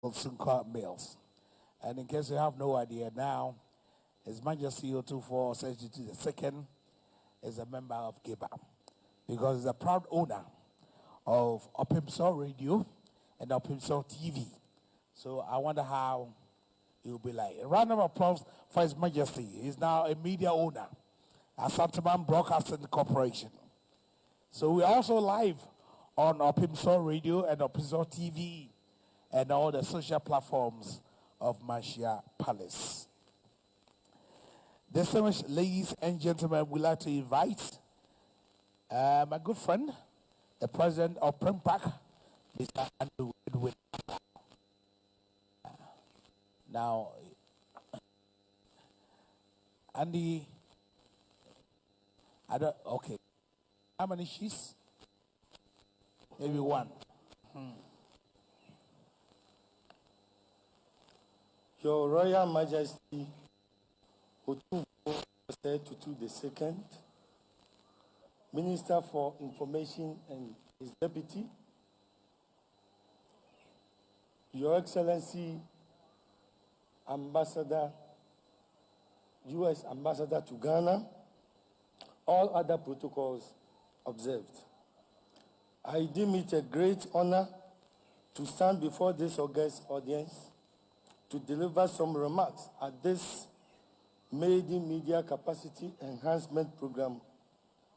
Suncut Mills. And in case you have no idea now, His Majesty Otumfour Secretary the Second is a member of GIBA because he's a proud owner of Otumfour Radio and Otumfour TV. So I wonder how it will be like. A round of applause for His Majesty. He's now a media owner at Santaman Broadcasting Corporation. So we're also live on Otumfour Radio and Otumfour TV and all the social platforms of Manshia Palace. Distinguished ladies and gentlemen, we'd like to invite my good friend, the president of Primpak, Mr. Andrew Edwin. Now, Andy, okay. How many sheets? Maybe one. Your Royal Majesty, Otumfour Tutu II, Minister for Information and his deputy, Your Excellency, Ambassador, U.S. Ambassador to Ghana, all other protocols observed. I deem it a great honor to stand before this august audience to deliver some remarks at this maiden media capacity enhancement program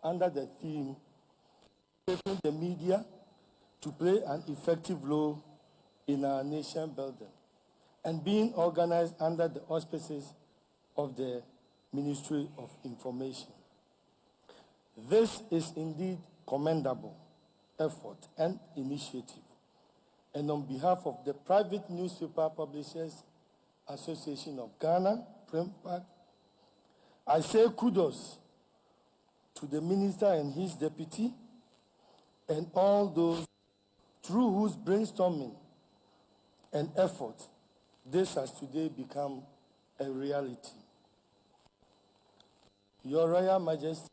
under the theme, Shaping the Media to Play an Effective Role in Our Nation Building, and being organized under the auspices of the Ministry of Information. This is indeed commendable effort and initiative. And on behalf of the Private Newspaper Publishers Association of Ghana, Primpak, I say kudos to the minister and his deputy and all those through whose brainstorming and effort this has today become a reality. Your Royal Majesty,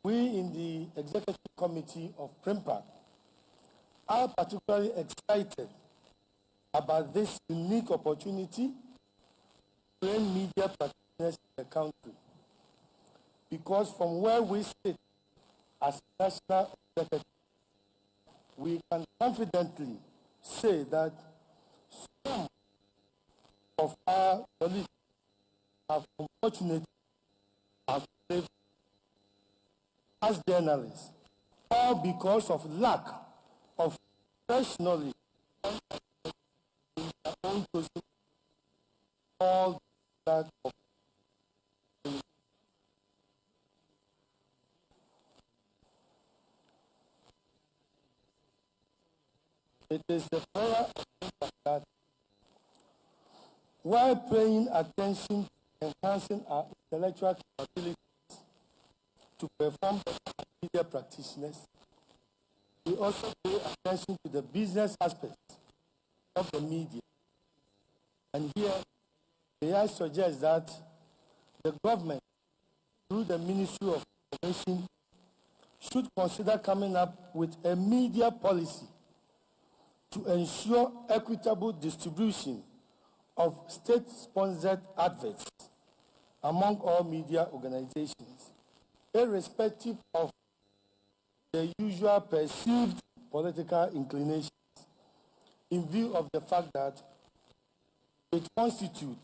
we in the Executive Committee of Primpak are particularly excited about this unique opportunity to train media practitioners in the country. Because from where we sit as national executive, we can confidently say that some of our colleagues have unfortunately lived as journalists, all because of lack of fresh knowledge in their own process, all that of it is the prayer that while paying attention to enhancing our intellectual capabilities to perform media practitioners, we also pay attention to the business aspects of the media. And here, may I suggest that the government, through the Ministry of Information, should consider coming up with a media policy to ensure equitable distribution of state-sponsored adverts among all media organizations, irrespective of the usual perceived political inclinations, in view of the fact that it constitutes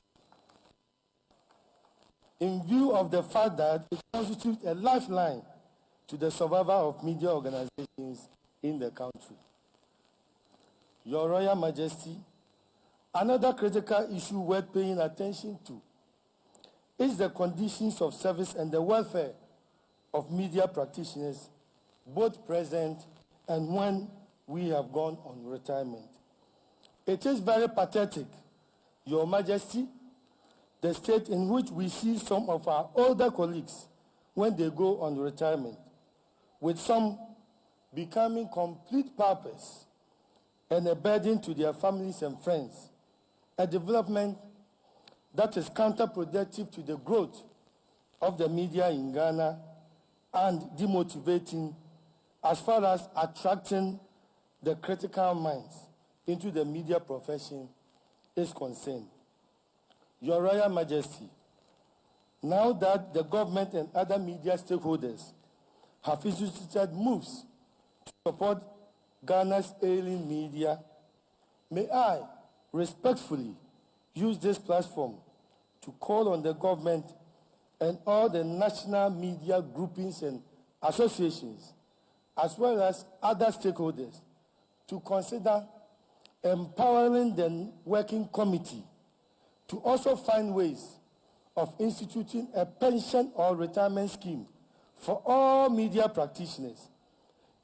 a lifeline to the survival of media organizations in the country. Your Royal Majesty, another critical issue worth paying attention to is the conditions of service and the welfare of media practitioners, both present and when we have gone on retirement. It is very pathetic, Your Majesty, the state in which we see some of our older colleagues when they go on retirement, with some becoming complete paupers and a burden to their families and friends, a development that is counterproductive to the growth of the media in Ghana and demotivating as far as attracting the critical minds into the media profession is concerned. Your Royal Majesty, now that the government and other media stakeholders have instituted moves to support Ghana's ailing media, may I respectfully use this platform to call on the government and all the national media groupings and associations, as well as other stakeholders, to consider empowering the working committee to also find ways of instituting a pension or retirement scheme for all media practitioners,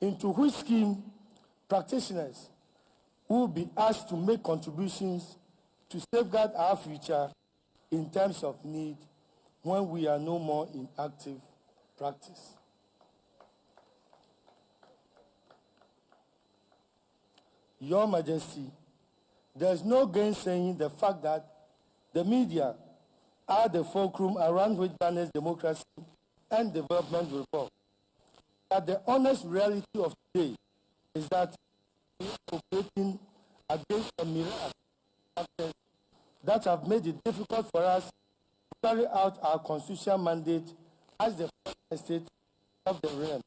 into which scheme practitioners will be asked to make contributions to safeguard our future in times of need when we are no more in active practice. Your Majesty, there is no gainsaying the fact that the media are the fulcrum around which Ghana's democracy and development revolve. But the honest reality of today is that we are operating against a myriad of factors that have made it difficult for us to carry out our constitutional mandate as the first estate of the realm,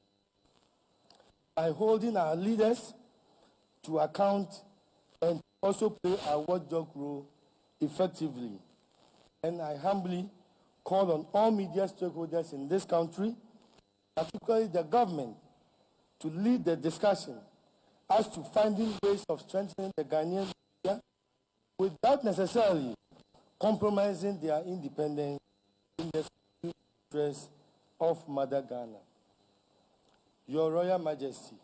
by holding our leaders to account and also play our watchdog role effectively. And I humbly call on all media stakeholders in this country, particularly the government, to lead the discussion as to finding ways of strengthening the Ghanaian media without necessarily compromising their independence in the interest of Mother Ghana. Your Royal Majesty,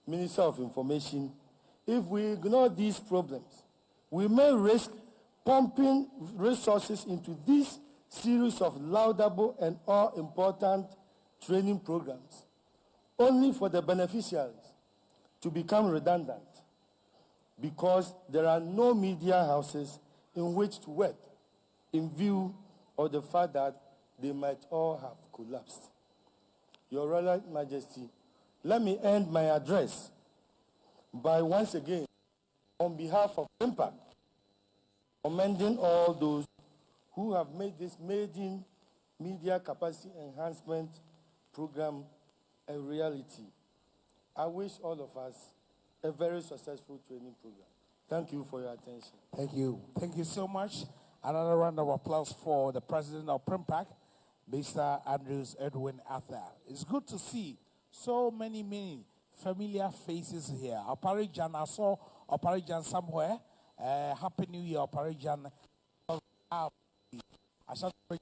Minister of Information, if we ignore these problems, we may risk pumping resources into this series of laudable and all-important training programs, only for the beneficiaries to become redundant, because there are no media houses in which to work, in view of the fact that they might all have collapsed. Your Royal Majesty, let me end my address by once again, on behalf of Impact, commending all those who have made this maiden media capacity enhancement program a reality. I wish all of us a very successful training program. Thank you for your attention. Thank you. Thank you so much. Another round of applause for the president of Primpac, Mr. Andrews Edwin Arthur. It's good to see so many familiar faces here. Oparijan, I saw Oparijan somewhere. Happy New Year, Oparijan. I shall bring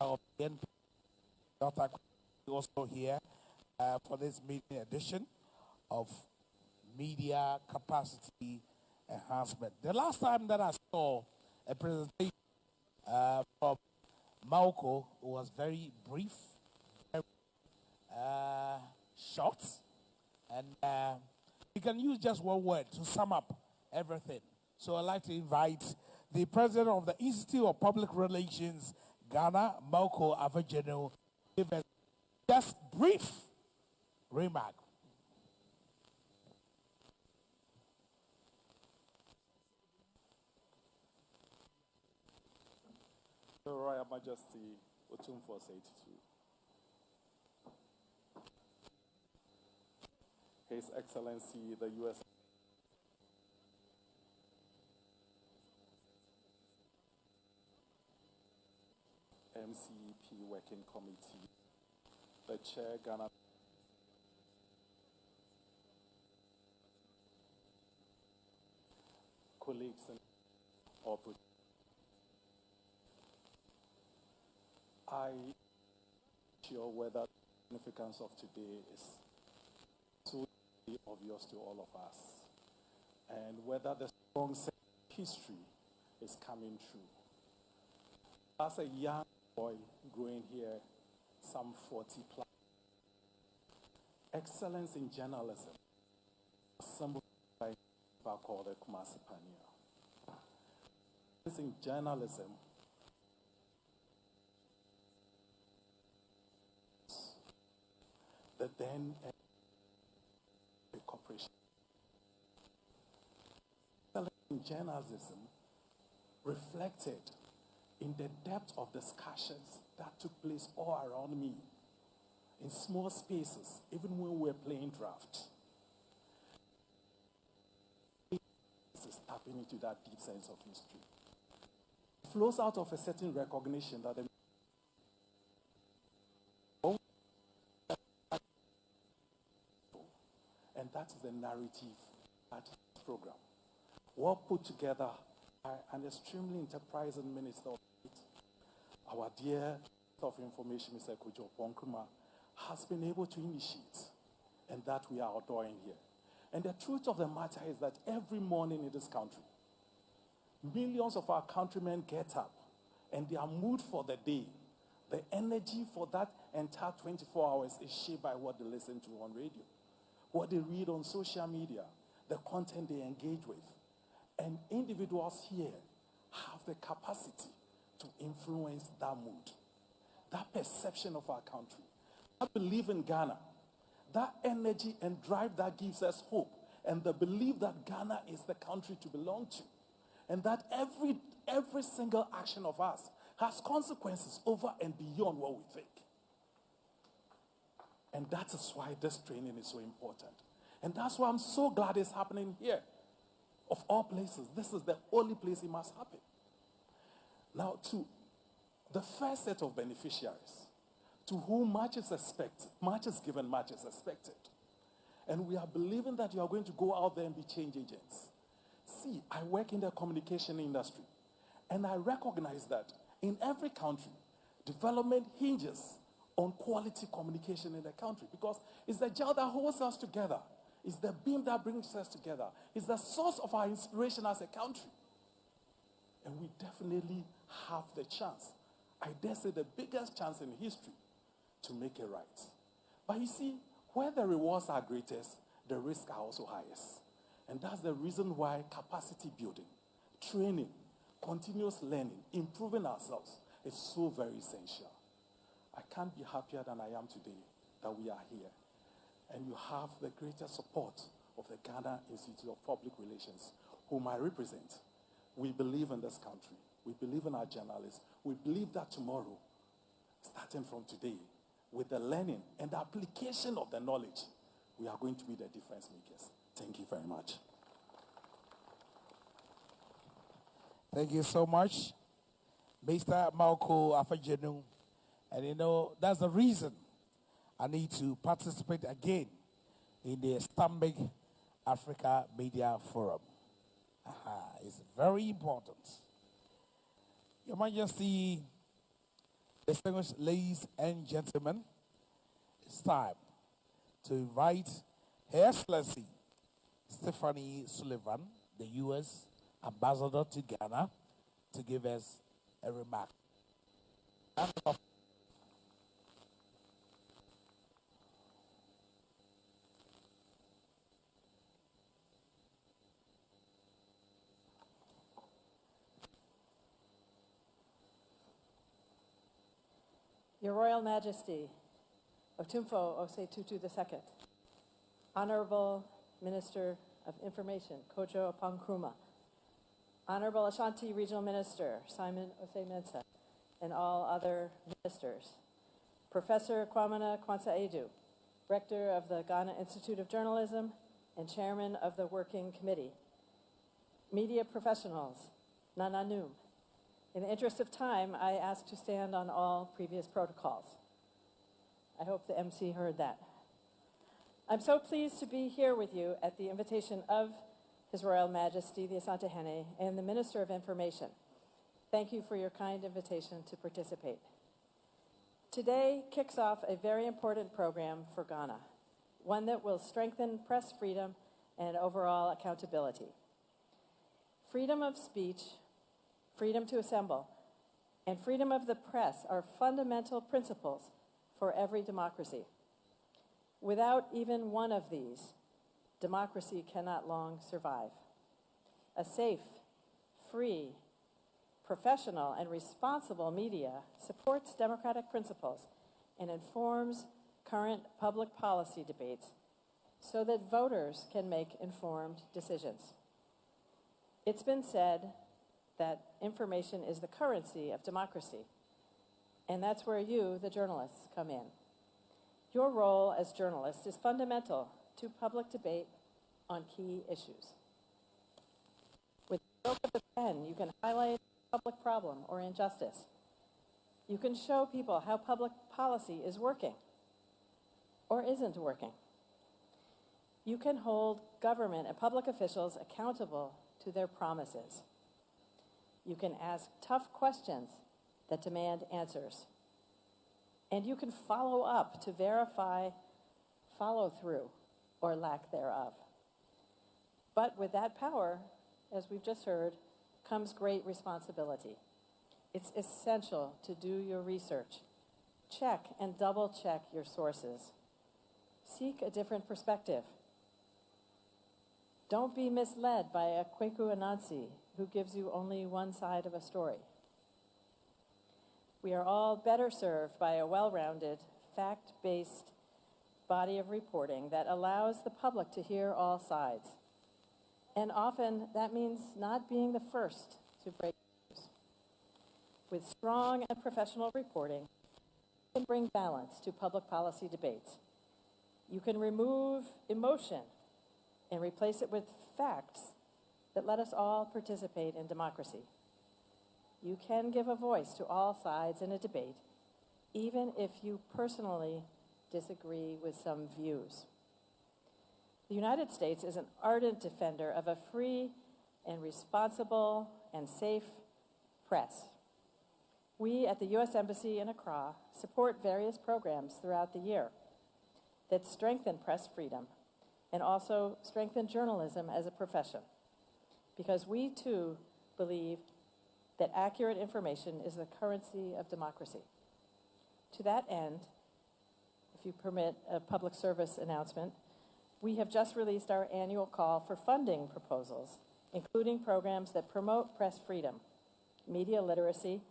of the NP, Dr. also here for this meeting edition of Media Capacity Enhancement. The last time that I saw a presentation from Malco was very brief, very short, and you can use just one word to sum up everything. So I'd like to invite the president of the Institute of Public Relations, Ghana, Malco Avageno, give us just brief remark. Your Royal Majesty, Otumfour 82. His Excellency, the U.S. MCEP Working Committee, the Chair, Ghana. Colleagues and all. I am sure whether the significance of today is so obvious to all of us, and whether the strong sense of history is coming true. As a young boy growing here, some 40 plus, excellence in journalism, assembled by called the Kumasi Pioneer. Excellence in journalism the then corporation. in journalism reflected in the depth of discussions that took place all around me, in small spaces, even when we were playing draft. This is tapping into that deep sense of history. It flows out of a certain recognition that the and that is the narrative at this program. Well put together by an extremely enterprising minister of state, our dear Minister of Information, Mr. Otumfour, has been able to initiate, and that we are adoring here. And the truth of the matter is that every morning in this country, millions of our countrymen get up, and their mood for the day, the energy for that entire 24 hours is shaped by what they listen to on radio, what they read on social media, the content they engage with. And individuals here have the capacity to influence that mood, that perception of our country, that belief in Ghana, that energy and drive that gives us hope, and the belief that Ghana is the country to belong to, and that every single action of us has consequences over and beyond what we think. And that is why this training is so important. And that's why I'm so glad it's happening here. Of all places, this is the only place it must happen. Now, to the first set of beneficiaries, to whom much is expected, much is given, much is expected. And we are believing that you are going to go out there and be change agents. See, I work in the communication industry, and I recognize that in every country, development hinges on quality communication in the country, because it's the gel that holds us together. It's the beam that brings us together. It's the source of our inspiration as a country. And we definitely have the chance, I dare say the biggest chance in history, to make it right. But you see, where the rewards are greatest, the risks are also highest. And that's the reason why capacity building, training, continuous learning, improving ourselves is so very essential. I can't be happier than I am today that we are here. And you have the greatest support of the Ghana Institute of Public Relations, whom I represent. We believe in this country. We believe in our journalists. We believe that tomorrow, starting from today, with the learning and the application of the knowledge, we are going to be the difference makers. Thank you very much. Thank you so much, Mr. Malco Afajenu. And you know, that's the reason I need to participate again in the Stambik Africa Media Forum. It's very important. Your Majesty, distinguished ladies and gentlemen, it's time to invite Her Excellency Stephanie Sullivan, the U.S. Ambassador to Ghana, to give us a remark. Your Royal Majesty, Otumfour Osei Tutu II, Honorable Minister of Information, Kojo Otumfour, Honorable Ashanti Regional Minister, Simon Osei-Mensah, and all other ministers, Professor Kwamina Kwanzaa-Edu, Rector of the Ghana Institute of Journalism and Chairman of the Working Committee, media professionals, Nananum. In the interest of time, I ask to stand on all previous protocols. I hope the MC heard that. I'm so pleased to be here with you at the invitation of His Royal Majesty, the Asante Hene, and the Minister of Information. Thank you for your kind invitation to participate. Today kicks off a very important program for Ghana, one that will strengthen press freedom and overall accountability. Freedom of speech, freedom to assemble, and freedom of the press are fundamental principles for every democracy. Without even one of these, democracy cannot long survive. A safe, free, professional, and responsible media supports democratic principles and informs current public policy debates so that voters can make informed decisions. It's been said that information is the currency of democracy, and that's where you, the journalists, come in. Your role as journalists is fundamental to public debate on key issues. With the stroke of the pen, you can highlight a public problem or injustice. You can show people how public policy is working or isn't working. You can hold government and public officials accountable to their promises. You can ask tough questions that demand answers. And you can follow up to verify follow-through or lack thereof. But with that power, as we've just heard, comes great responsibility. It's essential to do your research. Check and double-check your sources. Seek a different perspective. Don't be misled by a Kwaku Anansi who gives you only one side of a story. We are all better served by a well-rounded, fact-based body of reporting that allows the public to hear all sides. And often that means not being the first to break news. With strong and professional reporting, you can bring balance to public policy debates. You can remove emotion and replace it with facts that let us all participate in democracy. You can give a voice to all sides in a debate, even if you personally disagree with some views. The United States is an ardent defender of a free and responsible and safe press. We at the U.S. Embassy in Accra support various programs throughout the year that strengthen press freedom and also strengthen journalism as a profession, because we too believe that accurate information is the currency of democracy. To that end, if you permit a public service announcement, we have just released our annual call for funding proposals, including programs that promote press freedom, media literacy,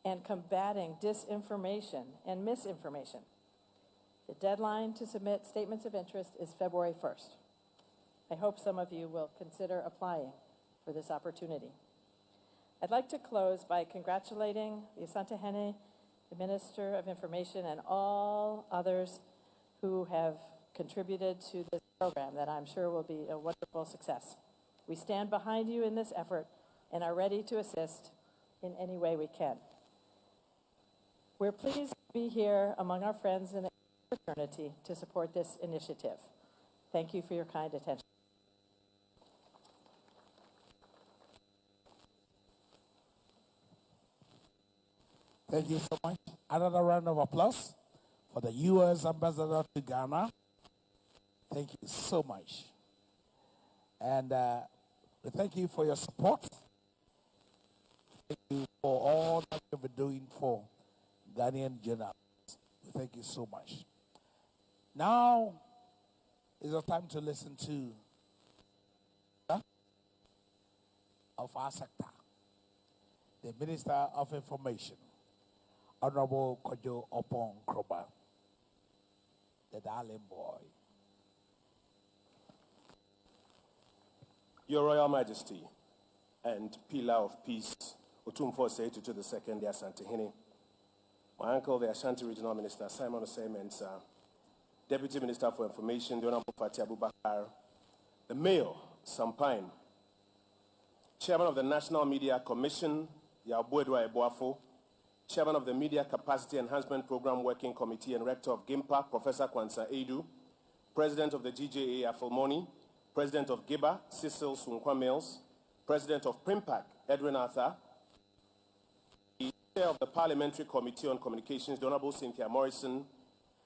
and combating disinformation and misinformation. The deadline to submit statements of interest is February 1st. I hope some of you will consider applying for this opportunity. I'd like to close by congratulating the Asante Hene, the Minister of Information, and all others who have contributed to this program that I'm sure will be a wonderful success. We stand behind you in this effort and are ready to assist in any way we can. We're pleased to be here among our friends in the fraternity to support this initiative. Thank you for your kind attention. Thank you so much. Another round of applause for the U.S. Ambassador to Ghana. Thank you so much. And we thank you for your support. Thank you for all that you've been doing for Ghanaian journalists. We thank you so much. Now is the time to listen to of our sector, the Minister of Information, Honorable Otumfour, the darling boy. Your Royal Majesty and Pillar of Peace, Otumfour II the Second, the Asante Hene, my uncle, the Ashanti Regional Minister, Simon Osei Mensah, Deputy Minister for Information, the Honorable Fatih Abubakar, the Mayor, Sampine, Chairman of the National Media Commission, Yabuedwa Eboafo, Chairman of the Media Capacity Enhancement Program Working Committee and Rector of GIMPA, Professor Kwanzaa Edu, President of the GJA, Afilmoni, President of GIBA, Cecil Sunkwa Mills, President of PRIMPAC, Edwin Arthur, the Chair of the Parliamentary Committee on Communications, the Honorable Cynthia Morrison,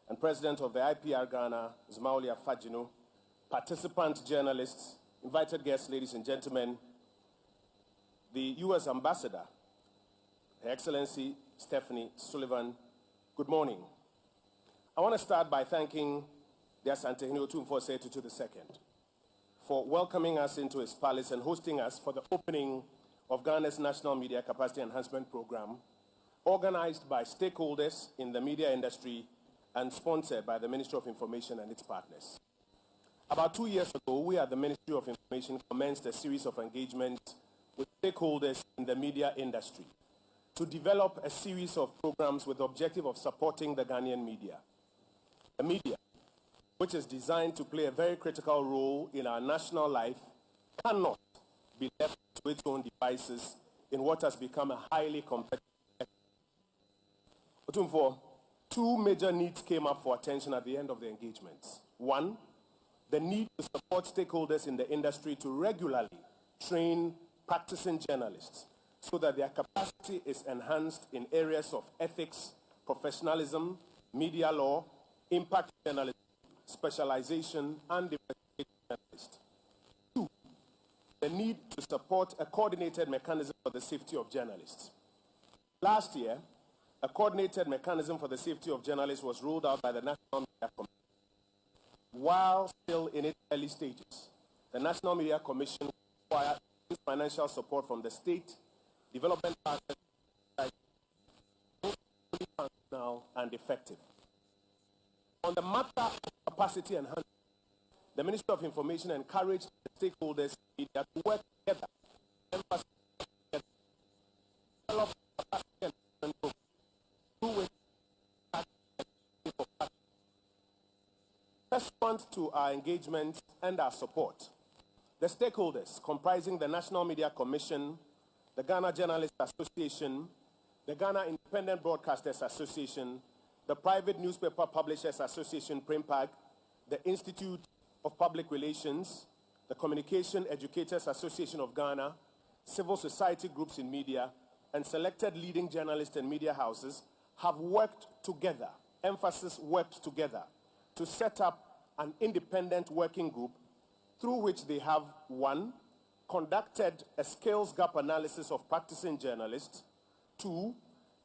and President of the IPR Ghana, Zmaulia Fajino, participant journalists, invited guests, ladies and gentlemen, the U.S. Ambassador, Her Excellency Stephanie Sullivan, good morning. I want to start by thanking the Asante Hene Otumfour II II for welcoming us into his palace and hosting us for the opening of Ghana's National Media Capacity Enhancement Program, organized by stakeholders in the media industry and sponsored by the Ministry of Information and its partners. About 2 years ago, we at the Ministry of Information commenced a series of engagements with stakeholders in the media industry to develop a series of programs with the objective of supporting the Ghanaian media. The media, which is designed to play a very critical role in our national life, cannot be left to its own devices in what has become a highly competitive sector. Otumfour, two major needs came up for attention at the end of the engagements. One, the need to support stakeholders in the industry to regularly train practicing journalists so that their capacity is enhanced in areas of ethics, professionalism, media law, impact journalism, specialization, and investigative journalists. Two, the need to support a coordinated mechanism for the safety of journalists. Last year, a coordinated mechanism for the safety of journalists was rolled out by the National Media Commission. While still in its early stages, the National Media Commission required financial support from the state, development partners, both fully functional and effective. On the matter of capacity enhancement, the Ministry of Information encouraged the stakeholders in media to work together, develop capacity enhancement programs through which pursuant to our engagement and our support, the stakeholders comprising the National Media Commission, the Ghana Journalists Association, the Ghana Independent Broadcasters Association, the Private Newspaper Publishers Association, PRIMPAG, the Institute of Public Relations, the Communication Educators Association of Ghana, civil society groups in media, and selected leading journalists and media houses have worked together, emphasis worked together, to set up an independent working group through which they have, one, conducted a skills gap analysis of practicing journalists, two,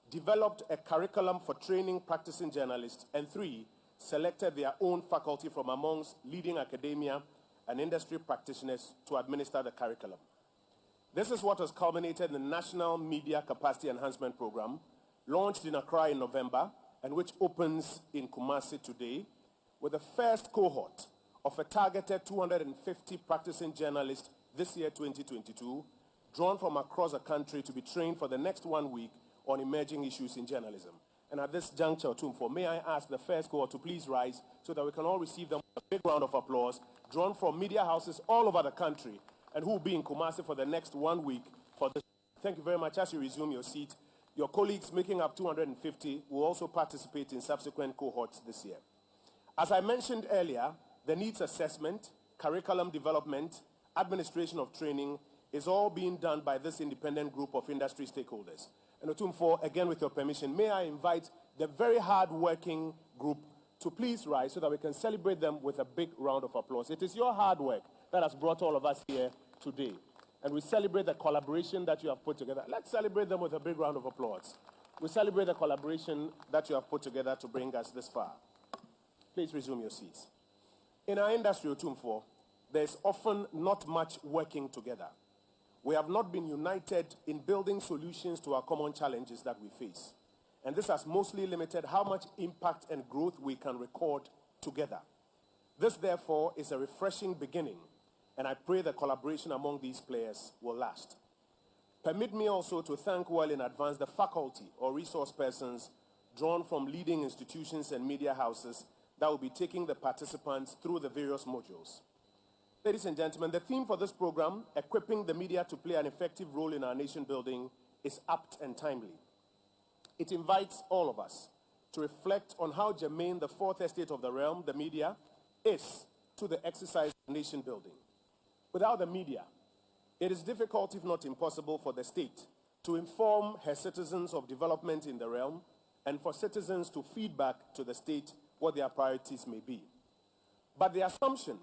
developed a curriculum for training practicing journalists, and three, selected their own faculty from amongst leading academia and industry practitioners to administer the curriculum. This is what has culminated in the National Media Capacity Enhancement Program, launched in Accra in November, and which opens in Kumasi today, with the first cohort of a targeted 250 practicing journalists this year, 2022, drawn from across the country to be trained for the next 1 week on emerging issues in journalism. And at this juncture, Otumfour, may I ask the first cohort to please rise so that we can all receive them with a big round of applause, drawn from media houses all over the country, and who will be in Kumasi for the next 1 week for this. Thank you very much. As you resume your seat, your colleagues making up 250 will also participate in subsequent cohorts this year. As I mentioned earlier, the needs assessment, curriculum development, administration of training is all being done by this independent group of industry stakeholders. And Otumfour, again with your permission, may I invite the very hard-working group to please rise so that we can celebrate them with a big round of applause. It is your hard work that has brought all of us here today. And we celebrate the collaboration that you have put together. Let's celebrate them with a big round of applause. We celebrate the collaboration that you have put together to bring us this far. Please resume your seats. In our industry, Otumfour, there is often not much working together. We have not been united in building solutions to our common challenges that we face. And this has mostly limited how much impact and growth we can record together. This, therefore, is a refreshing beginning, and I pray the collaboration among these players will last. Permit me also to thank well in advance the faculty or resource persons drawn from leading institutions and media houses that will be taking the participants through the various modules. Ladies and gentlemen, the theme for this program, equipping the media to play an effective role in our nation building, is apt and timely. It invites all of us to reflect on how germane the fourth estate of the realm, the media, is to the exercise of nation building. Without the media, it is difficult, if not impossible, for the state to inform her citizens of development in the realm and for citizens to feed back to the state what their priorities may be. But the assumption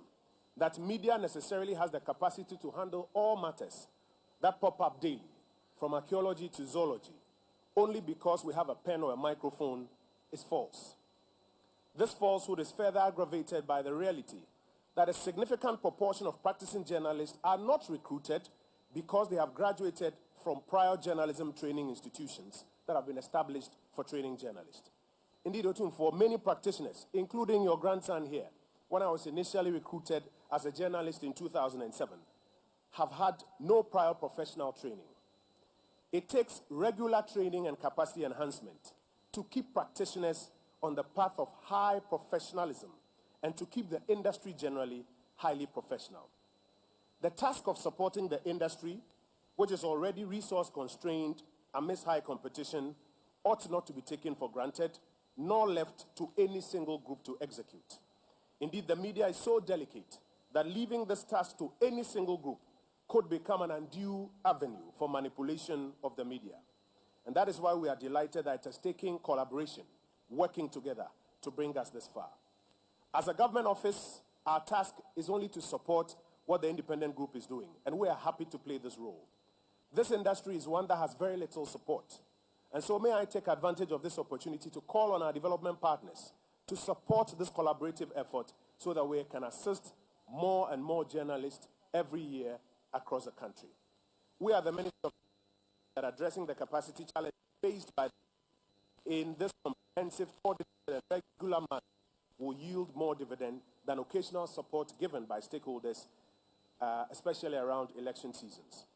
that media necessarily has the capacity to handle all matters that pop up daily, from archaeology to zoology, only because we have a pen or a microphone, is false. This falsehood is further aggravated by the reality that a significant proportion of practicing journalists are not recruited because they have graduated from prior journalism training institutions that have been established for training journalists. Indeed, Otumfour, many practitioners, including your grandson here, when I was initially recruited as a journalist in 2007, have had no prior professional training. It takes regular training and capacity enhancement to keep practitioners on the path of high professionalism and to keep the industry generally highly professional. The task of supporting the industry, which is already resource constrained amidst high competition, ought not to be taken for granted, nor left to any single group to execute. Indeed, the media is so delicate that leaving this task to any single group could become an undue avenue for manipulation of the media. And that is why we are delighted that it has taken collaboration, working together to bring us this far. As a government office, our task is only to support what the independent group is doing, and we are happy to play this role. This industry is one that has very little support. And so may I take advantage of this opportunity to call on our development partners to support this collaborative effort so that we can assist more and more journalists every year across the country. We are the ministry that are addressing the capacity challenge faced by in this comprehensive, coordinated, and regular manner will yield more dividend than occasional support given by stakeholders, especially around election seasons.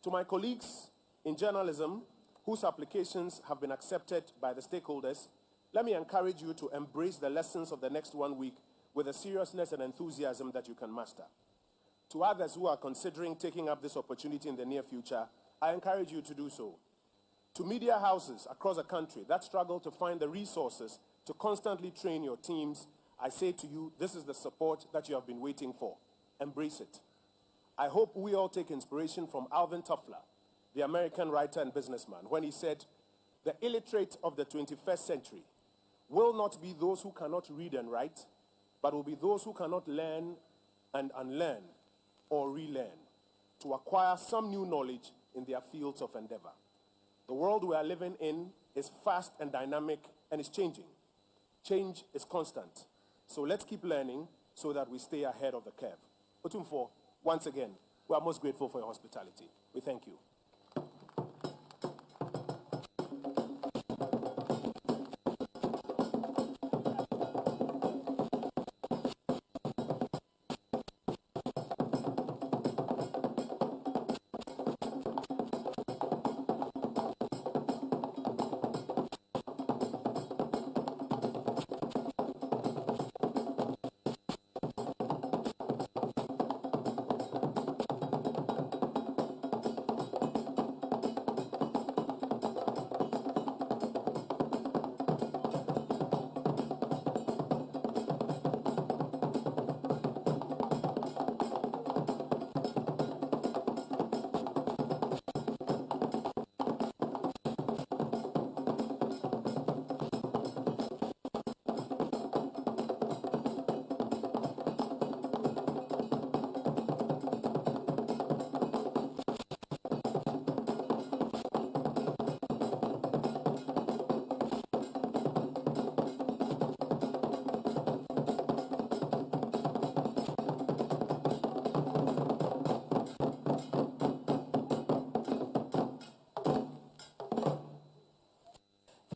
To my colleagues in journalism whose applications have been accepted by the stakeholders, let me encourage you to embrace the lessons of the next 1 week with a seriousness and enthusiasm that you can master. To others who are considering taking up this opportunity in the near future, I encourage you to do so. To media houses across the country that struggle to find the resources to constantly train your teams, I say to you, this is the support that you have been waiting for. Embrace it. I hope we all take inspiration from Alvin Toffler, the American writer and businessman, when he said, the illiterate of the 21st century will not be those who cannot read and write, but will be those who cannot learn and unlearn or relearn to acquire some new knowledge in their fields of endeavor. The world we are living in is fast and dynamic and is changing. Change is constant. So let's keep learning so that we stay ahead of the curve. Otumfour, once again, we are most grateful for your hospitality. We thank you.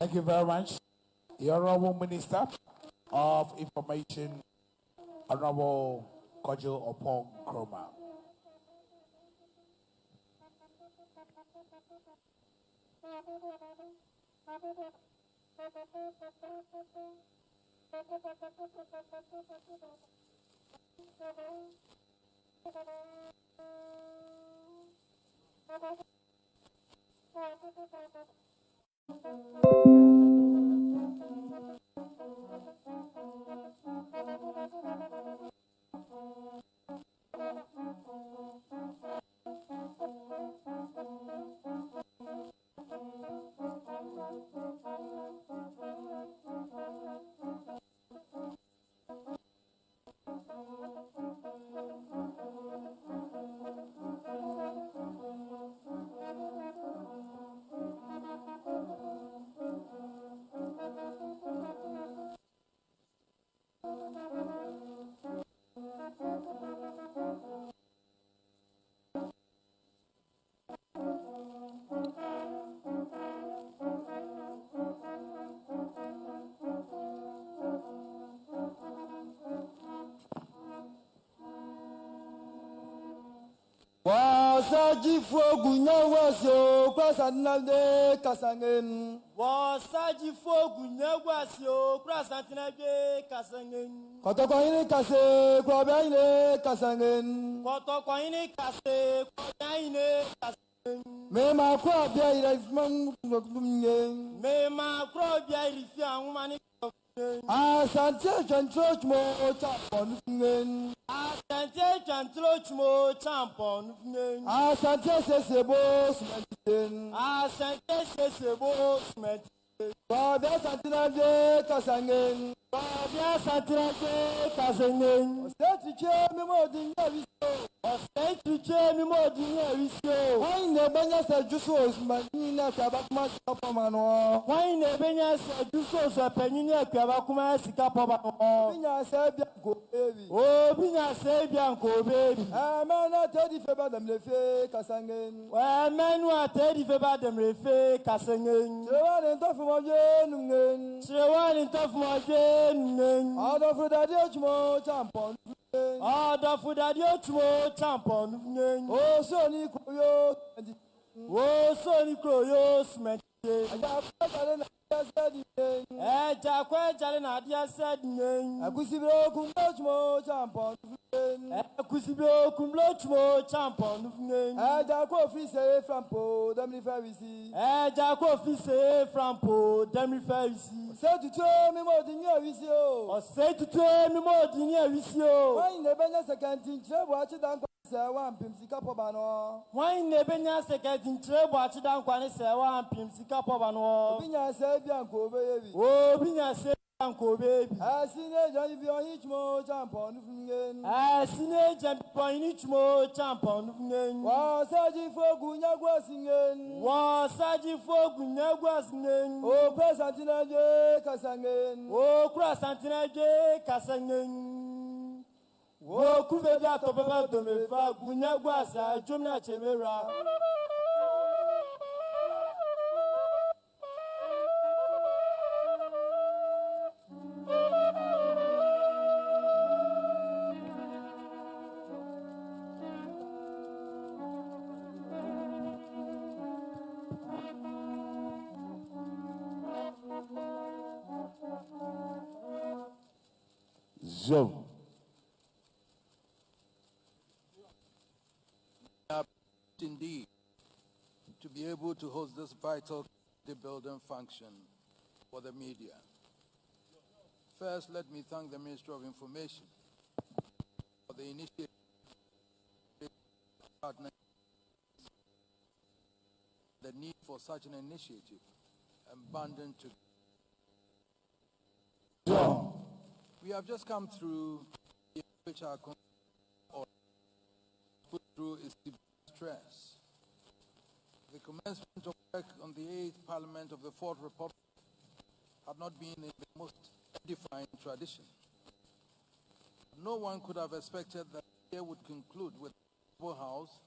Thank you very much. The Honorable Minister of Information, Honorable Kojo Oppong Nkrumah. Wasaji Fogunya was your Prasanade Kasangen. Wasaji Fogunya was your Prasanade Kasangen. Kotokoine Kase, Kwabaine Kasangen. Kotokoine Kase, Kwabaine Kasangen. Mema Kwabia is Mang. Mema Kwabia is young money. Asante Church Mo Champon. Asante Church Mo Champon. Asante Sebo Smetin. Asante Sebo Smetin. Babia Santina de Kasangen. Babia Santina de Kasangen. State Chair Memo Dinga. State Chair Memo Dinga. Why never said Jusos Manina Kabakma Kapamano? Why never said Jusos Penina Kabakuma Sikapamano? Bina Sabia go baby. Oh, Bina Sabia go baby. A man at 30 Febadam Lefe Kasangen. Well, men were 30 Febadam Lefe Kasangen. Shewan and Toffman. Shewan and Toffman. Out of the Dutchmo Champon. Out of the Dutchmo Champon. Oh, Sonny Koyo. Oh, Sonny Koyo Smith. Jakwe Jalena Dia said, Akusibio Kumlochmo Champon. Akusibio Kumlochmo Champon. Jakwe Fise Frampo, Demri Favisi. Jakwe Fise Frampo, Demri Favisi. Say to tell me more than you visio. Or say to tell me more than you visio. Why in the Benya second in watch it down? One Pimsika Pobano. Why in the Benya second in watch it down? One Pimsika Pobano. Binya said Bianco baby. Oh, Binya said Bianco baby. I seen a Johnny Bion each more jump on. I seen a jump on each more jump on. Was Saji for Gunya was singing. Was Saji for Gunya was singing. Oh, Prasantina J. Kasangen. Oh, Prasantina J. Kasangen. Oh, Kubeda Topapa Domefa Gunya was a Jumna Chemera. Zoom. Indeed, to be able to host this vital building function for the media. First, let me thank the Ministry of Information for the initiative partner, the need for such an initiative abundant to. We have just come through which our put through is stress. The commencement of work on the 8th Parliament of the Fourth Republic had not been in the most edifying tradition. No one could have expected that the year would conclude with the House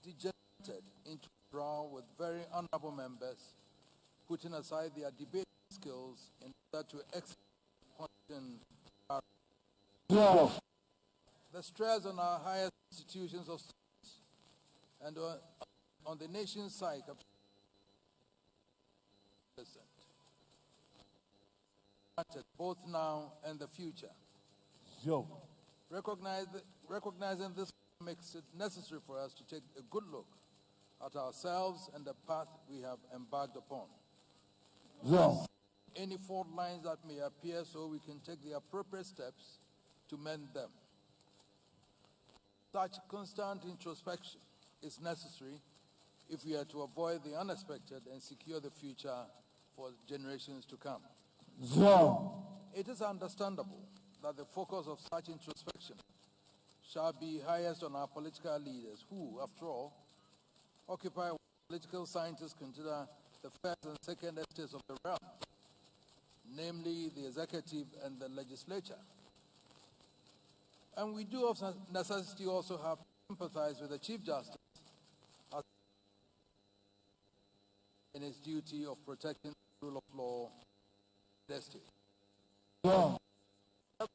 degenerated into a brawl with very honorable members putting aside their debating skills in order to execute the stress on our highest institutions of state and on the nation's psyche both now and the future. Recognizing this makes it necessary for us to take a good look at ourselves and the path we have embarked upon. Any fault lines that may appear, so we can take the appropriate steps to mend them. Such constant introspection is necessary if we are to avoid the unexpected and secure the future for generations to come. It is understandable that the focus of such introspection shall be highest on our political leaders who, after all, occupy what political scientists consider the first and second estates of the realm, namely the executive and the legislature. And we do of necessity also have to sympathize with the Chief Justice in his duty of protecting the rule of law in the state. When it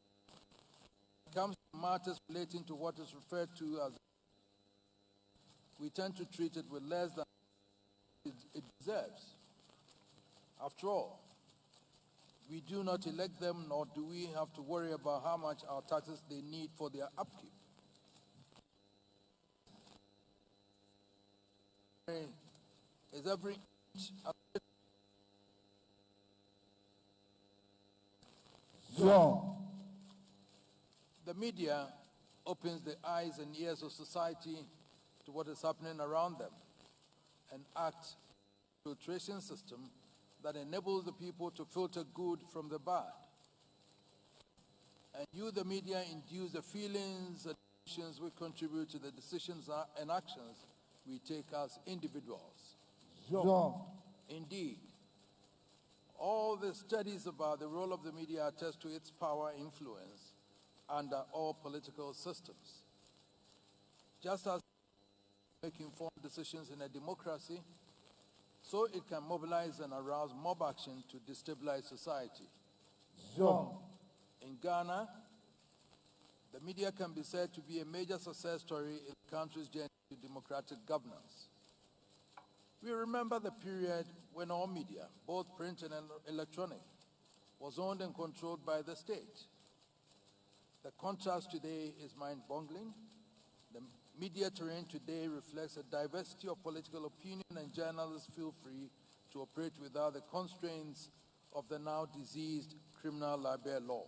comes to matters relating to what is referred to as we tend to treat it with less than it deserves. After all, we do not elect them, nor do we have to worry about how much our taxes they need for their upkeep. Is every inch the media opens the eyes and ears of society to what is happening around them and acts a filtration system that enables the people to filter good from the bad. And you, the media, induce the feelings and emotions which contribute to the decisions and actions we take as individuals. Indeed, all the studies about the role of the media attest to its power and influence under all political systems. Just as make informed decisions in a democracy, so it can mobilize and arouse mob action to destabilize society. In Ghana, the media can be said to be a major success story in the country's journey to democratic governance. We remember the period when all media, both print and electronic, was owned and controlled by the state. The contrast today is mind-boggling. The media terrain today reflects a diversity of political opinion, and journalists feel free to operate without the constraints of the now diseased criminal libel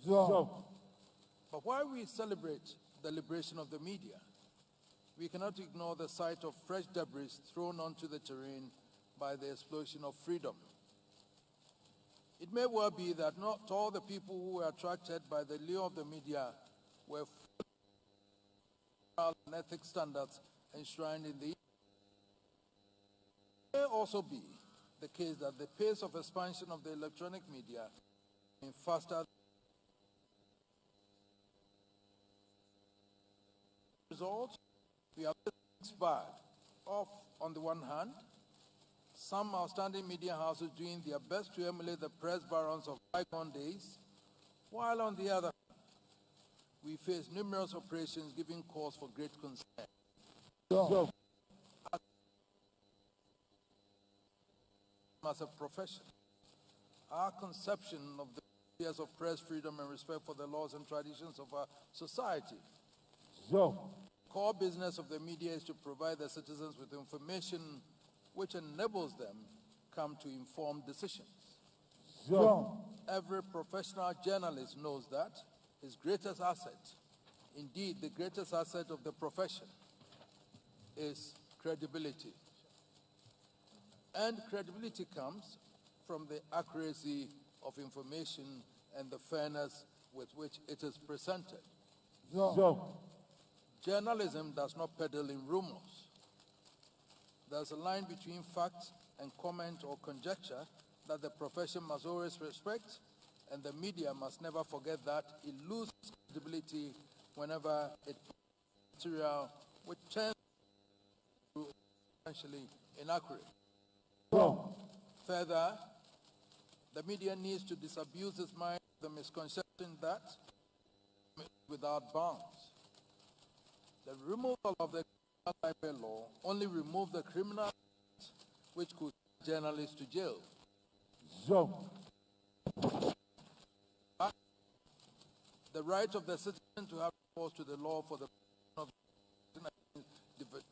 law. But while we celebrate the liberation of the media, we cannot ignore the sight of fresh debris thrown onto the terrain by the explosion of freedom. It may well be that not all the people who were attracted by the lure of the media were moral and ethics standards enshrined in the. It may also be the case that the pace of expansion of the electronic media is faster. Result, we have this mixed bag of, on the one hand, some outstanding media houses doing their best to emulate the press barons of bygone days, while on the other hand, we face numerous operations giving cause for great concern. As a profession, our conception of the ideas of press freedom and respect for the laws and traditions of our society. Core business of the media is to provide the citizens with information which enables them come to informed decisions. Every professional journalist knows that his greatest asset, indeed the greatest asset of the profession, is credibility. And credibility comes from the accuracy of information and the fairness with which it is presented. Journalism does not peddle in rumors. There's a line between fact and comment or conjecture that the profession must always respect, and the media must never forget that it loses credibility whenever it puts material which turns to essentially inaccurate. Further, the media needs to disabuse its mind of the misconception that without bounds. The removal of the criminal libel law only removed the criminal which could send journalists to jail. The right of the citizen to have recourse to the law for the of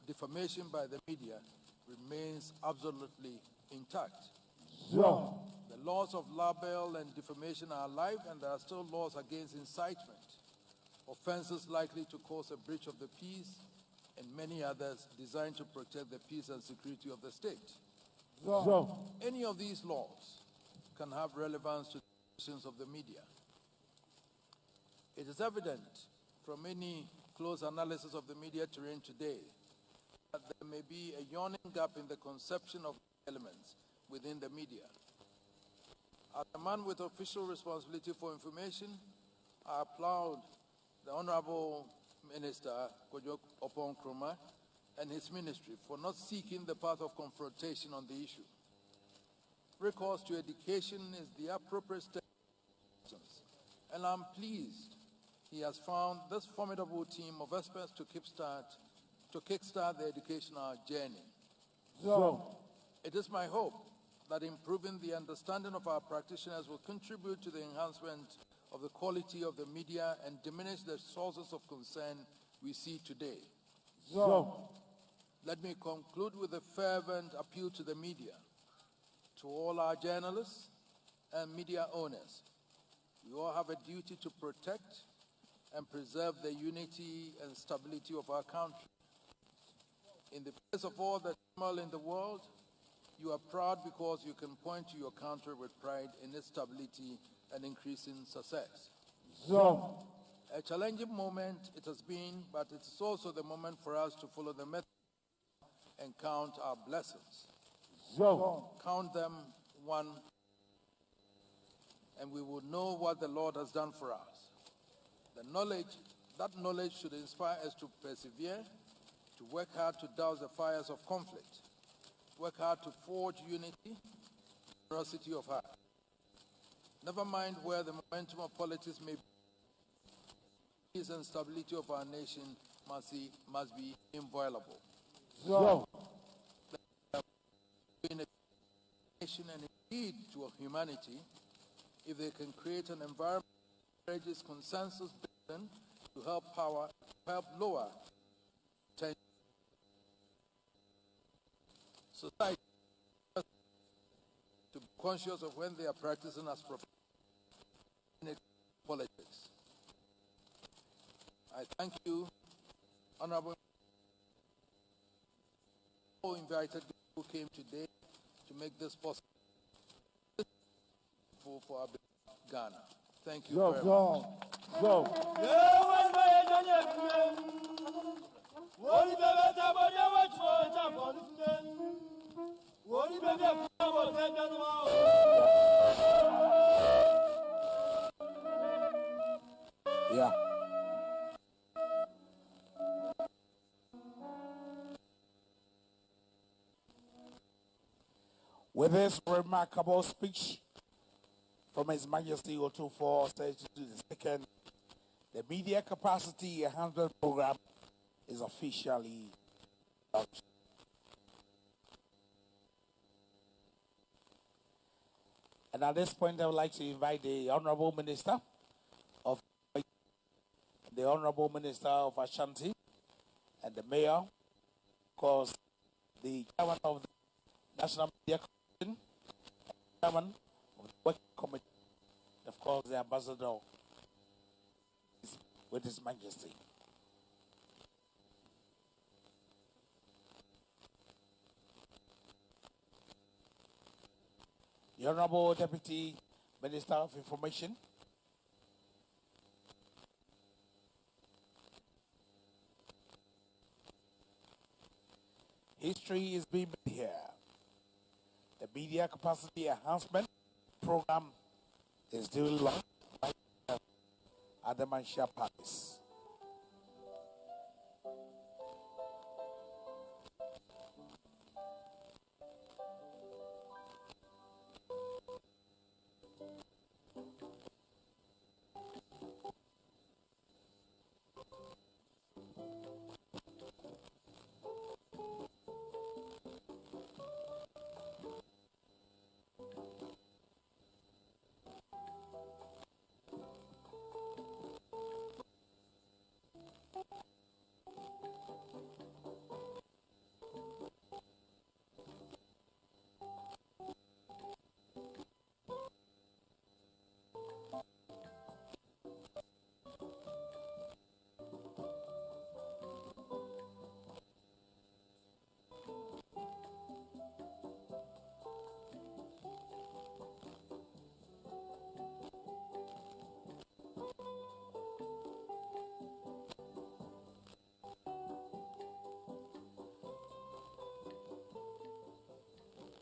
defamation by the media remains absolutely intact. The laws of libel and defamation are alive, and there are still laws against incitement, offenses likely to cause a breach of the peace, and many others designed to protect the peace and security of the state. Any of these laws can have relevance to the decisions of the media. It is evident from any close analysis of the media terrain today that there may be a yawning gap in the conception of elements within the media. As a man with official responsibility for information, I applaud the Honorable Minister Otumfour and his ministry for not seeking the path of confrontation on the issue. Recourse to education is the appropriate step, and I'm pleased he has found this formidable team of experts to kickstart to kickstart the educational journey. So, It is my hope that improving the understanding of our practitioners will contribute to the enhancement of the quality of the media and diminish the sources of concern we see today. Let me conclude with a fervent appeal to the media, to all our journalists and media owners. We all have a duty to protect and preserve the unity and stability of our country. In the face of all the turmoil in the world, you are proud because you can point to your country with pride in its stability and increasing success. A challenging moment it has been, but it is also the moment for us to follow the method and count our blessings. Count them one, and we will know what the Lord has done for us. That knowledge should inspire us to persevere, to work hard to douse the fires of conflict, work hard to forge unity, generosity of heart. Never mind where the momentum of politics may be, peace and stability of our nation must be inviolable. In a nation and indeed to humanity, if they can create an environment that encourages consensus building to help lower tension. Society to be conscious of when they are practicing as professional politics. I thank you, Honorable, all invited who came today to make this possible for our Ghana. Thank you very much. Yeah. With this remarkable speech from His Majesty Otumfour, II, the Media Capacity Enhancement Program is officially launched. And at this point, I would like to invite the Honorable Minister of Ashanti and the Mayor, of course, the Chairman of the National Media Commission, Chairman of the Working Committee, and of course, the Ambassador with His Majesty. The Honorable Deputy Minister of Information, history is being made here. The Media Capacity Enhancement Program is duly launched by the Mansha Palace.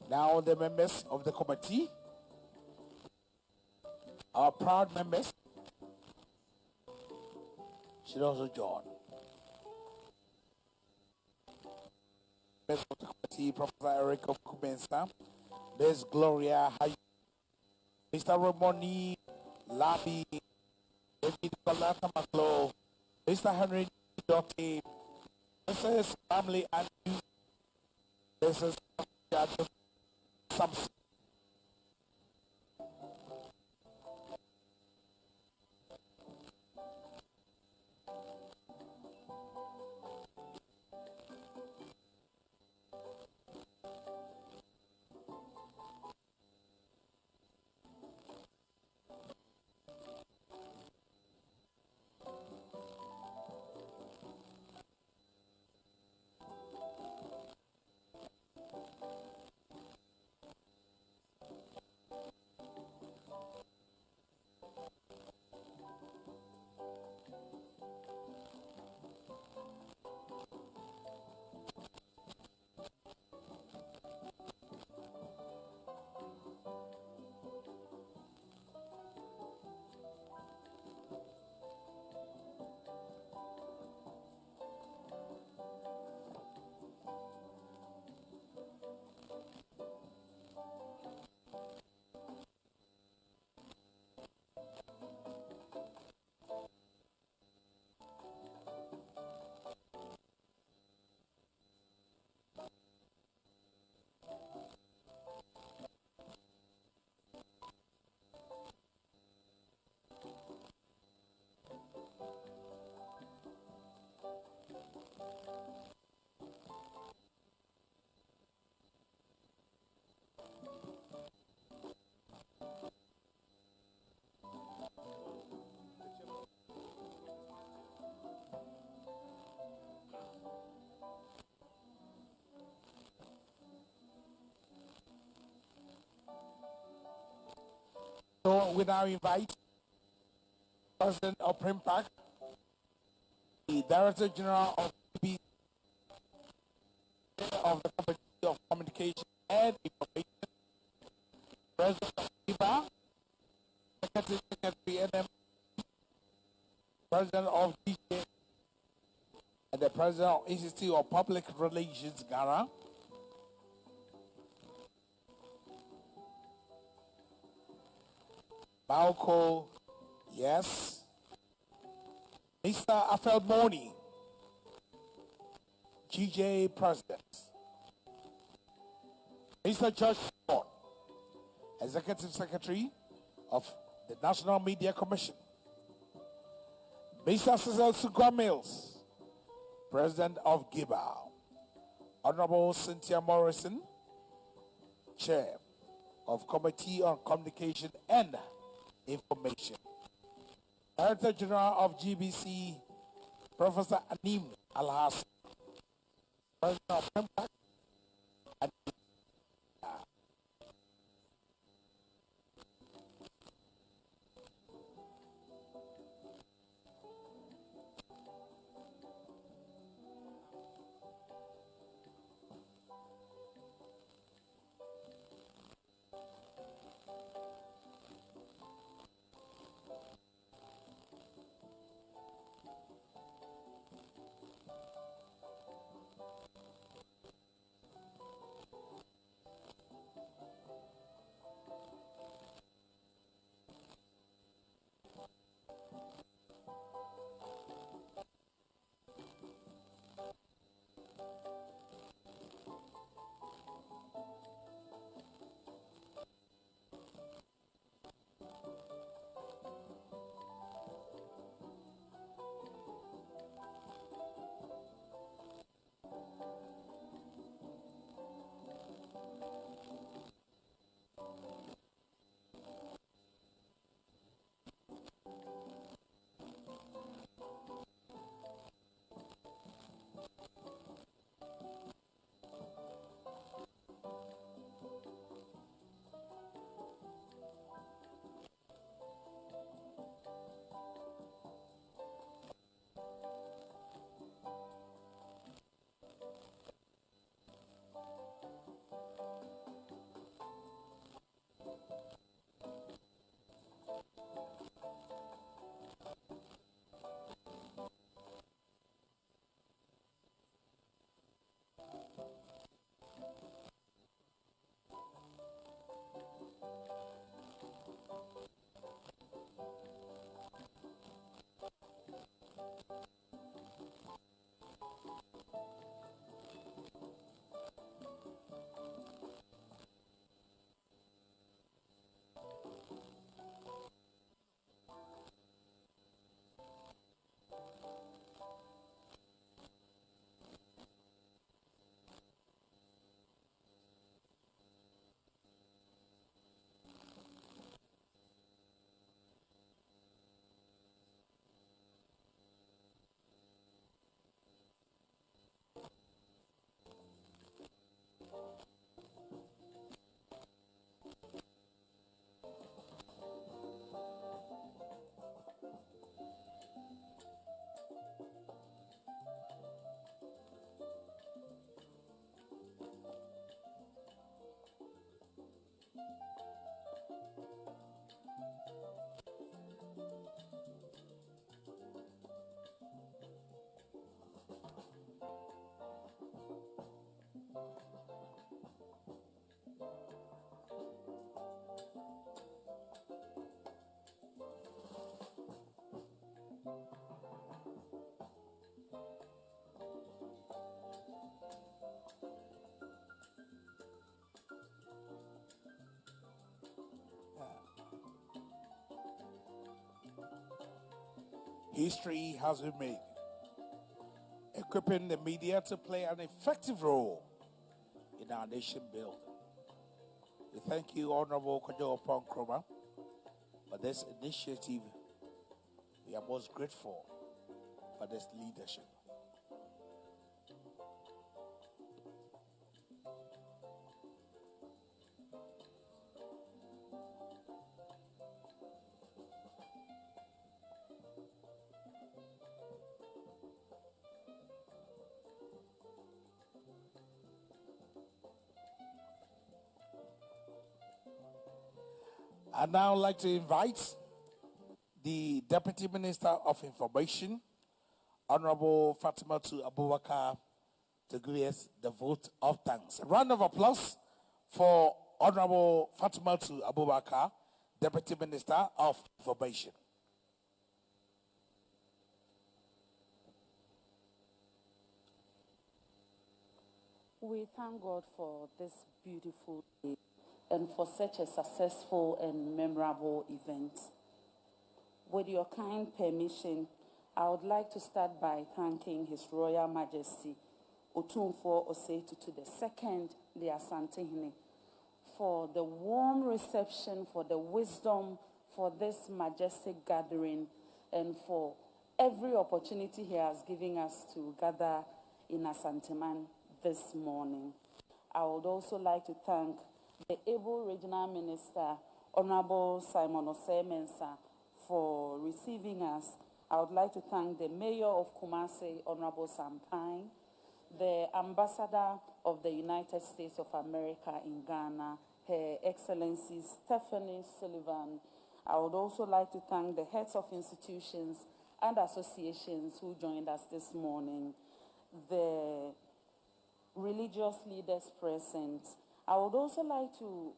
Now the members of the committee, our proud members, should also join. Members of the committee, Professor Eric Kubensa, Ms. Gloria Hay, Mr. Ramoni Labi, David Balata Maklo, Mr. Henry Dotti, Ms. Mrs. Family and this is some. So we now invite President of Primpac, the Director General of the Committee of Communication and Information, President of IBA, Secretary NM, President of DJ, and the President of Institute of Public Relations, Ghana. Balco, yes. Mr. Afel Moni, GJ President. Mr. George Ford, Executive Secretary of the National Media Commission. Mr. Cecil Sugwa Mills, President of GIBA. Honorable Cynthia Morrison, Chair of Committee on Communication and Information. Director General of GBC, Professor Anim Al-Hassan, President of Primpac, and History has been made, equipping the media to play an effective role in our nation building. We thank you, Honorable Kojo Otumfour, for this initiative. We are most grateful for this leadership. I'd now like to invite the Deputy Minister of Information, Honorable Fatimatu Abubakar, to give us the vote of thanks. A round of applause for Honorable Fatimatu Abubakar, Deputy Minister of Information. We thank God for this beautiful day and for such a successful and memorable event. With your kind permission, I would like to start by thanking His Royal Majesty Otumfour Osei-Tutu II, the Asantehene, for the warm reception, for the wisdom, for this majestic gathering, and for every opportunity he has given us to gather in Asanteman this morning. I would also like to thank the able Regional Minister, Honorable Simon Osei-Mensah, for receiving us. I would like to thank the Mayor of Kumasi, Honorable Sampine, the Ambassador of the United States of America in Ghana, Her Excellency Stephanie Sullivan. I would also like to thank the heads of institutions and associations who joined us this morning, the religious leaders present. I would also like to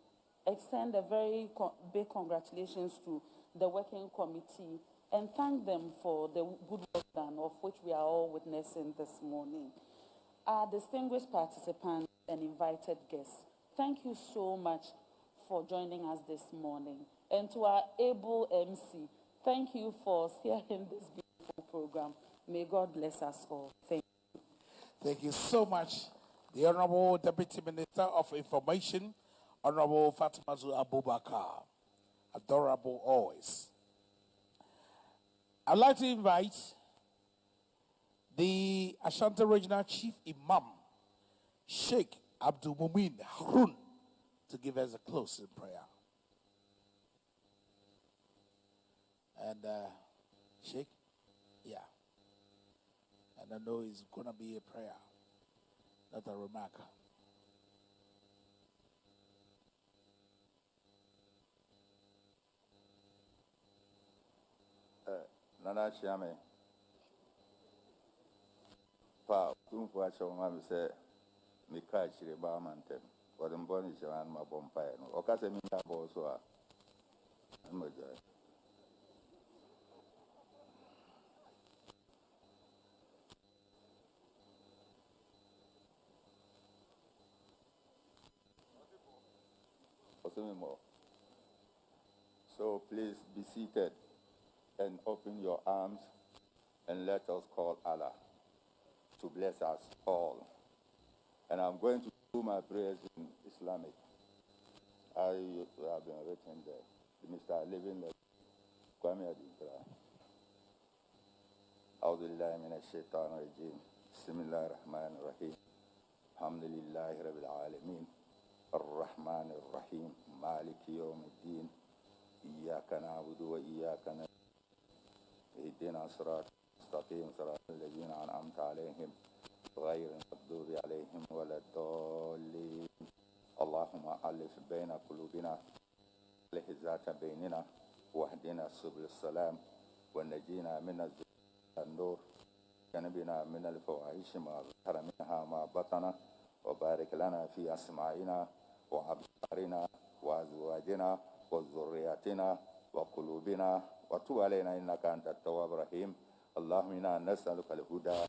extend a very big congratulations to the working committee and thank them for the good work done, of which we are all witnessing this morning. Our distinguished participants and invited guests, thank you so much for joining us this morning. And to our able MC, thank you for steering this beautiful program. May God bless us all. Thank you. Thank you so much. The Honorable Deputy Minister of Information, Honorable Fatimatu Abubakar. Adorable always. I'd like to invite the Ashanti Regional Chief Imam, Sheikh Abdul Mumin Harun, to give us a closing prayer. And Sheikh, yeah. And I know it's going to be a prayer, not a remark. Nana Shiame, Pa, Otumfour Ashoma, say, Mika Shiriba Mantem, or the Bonnie Shaman Mabompire, or Casamina Bosoa, and Majoy. So please be seated and open your arms and let us call Allah to bless us all. And I'm going to do my prayers in Islamic. I have been written there. Mr. Living Kwame Adikra. أعوذ بالله من الشيطان الرجيم بسم الله الرحمن الرحيم الحمد لله رب العالمين الرحمن الرحيم مالك يوم الدين إياك نعبد وإياك نستعين اهدنا الصراط المستقيم صراط الذين أنعمت عليهم غير المغضوب عليهم ولا الضالين اللهم ألف بين قلوبنا أصلح ذات بيننا واهدنا سبل السلام ونجينا من النور جنبنا من الفواحش ما ظهر منها ما بطن وبارك لنا في أسماعنا وأبصارنا وأزواجنا وذرياتنا وقلوبنا وتب علينا إنك أنت التواب الرحيم. اللهم إنا نسألك الهدى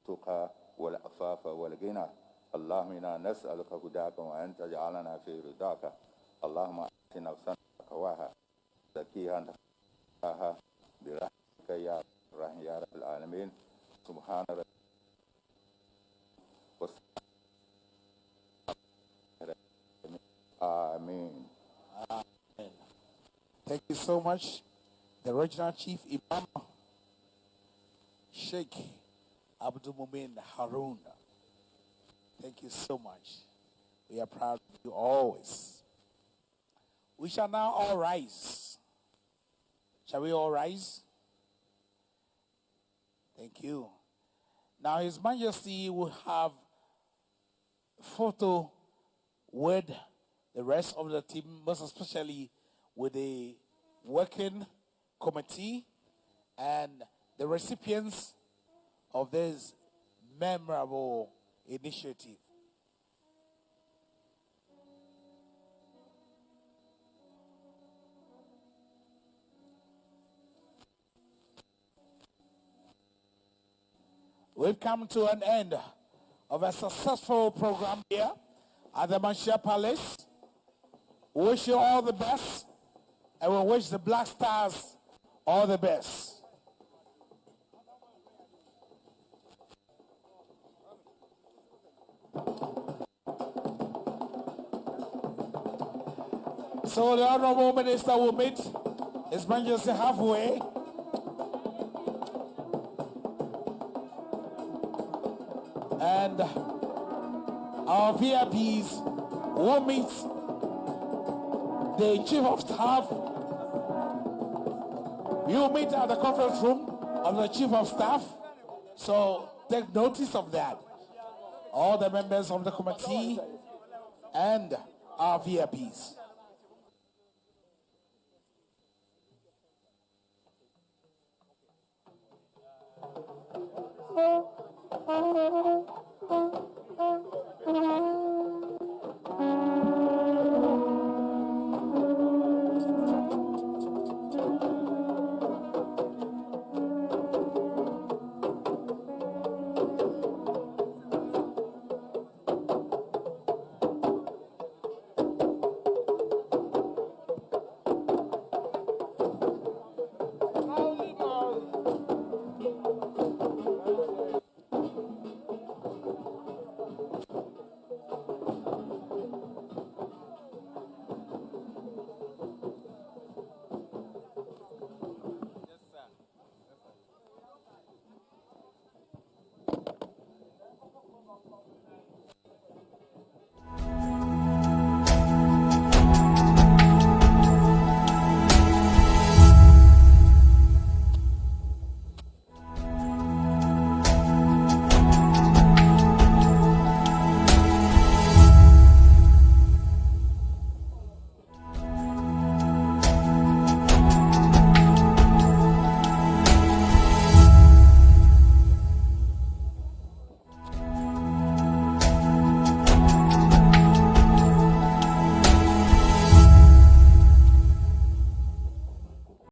والتقى والعفاف والغنى. اللهم إنا نسألك هداك وأن تجعلنا في رضاك. اللهم آت نفسنا تقواها زكيها أنت برحمتك يا الرحيم يا رب العالمين. سبحان ربك. Amen. Amen. Thank you so much, the regional chief imam, Sheikh Abdul Mumin Harun. Thank you so much. We are proud of you always. We shall now all rise. Shall we all rise? Thank you. Now His Majesty will have a photo with the rest of the team, most especially with the working committee and the recipients of this memorable initiative. We've come to an end of a successful program here at the Manshia Palace. We wish you all the best, and we wish the Black Stars all the best. So the Honorable Minister will meet His Majesty halfway. And our VIPs will meet the Chief of Staff. You will meet at the conference room of the Chief of Staff. So take notice of that. All the members of the committee and our VIPs. Thank you.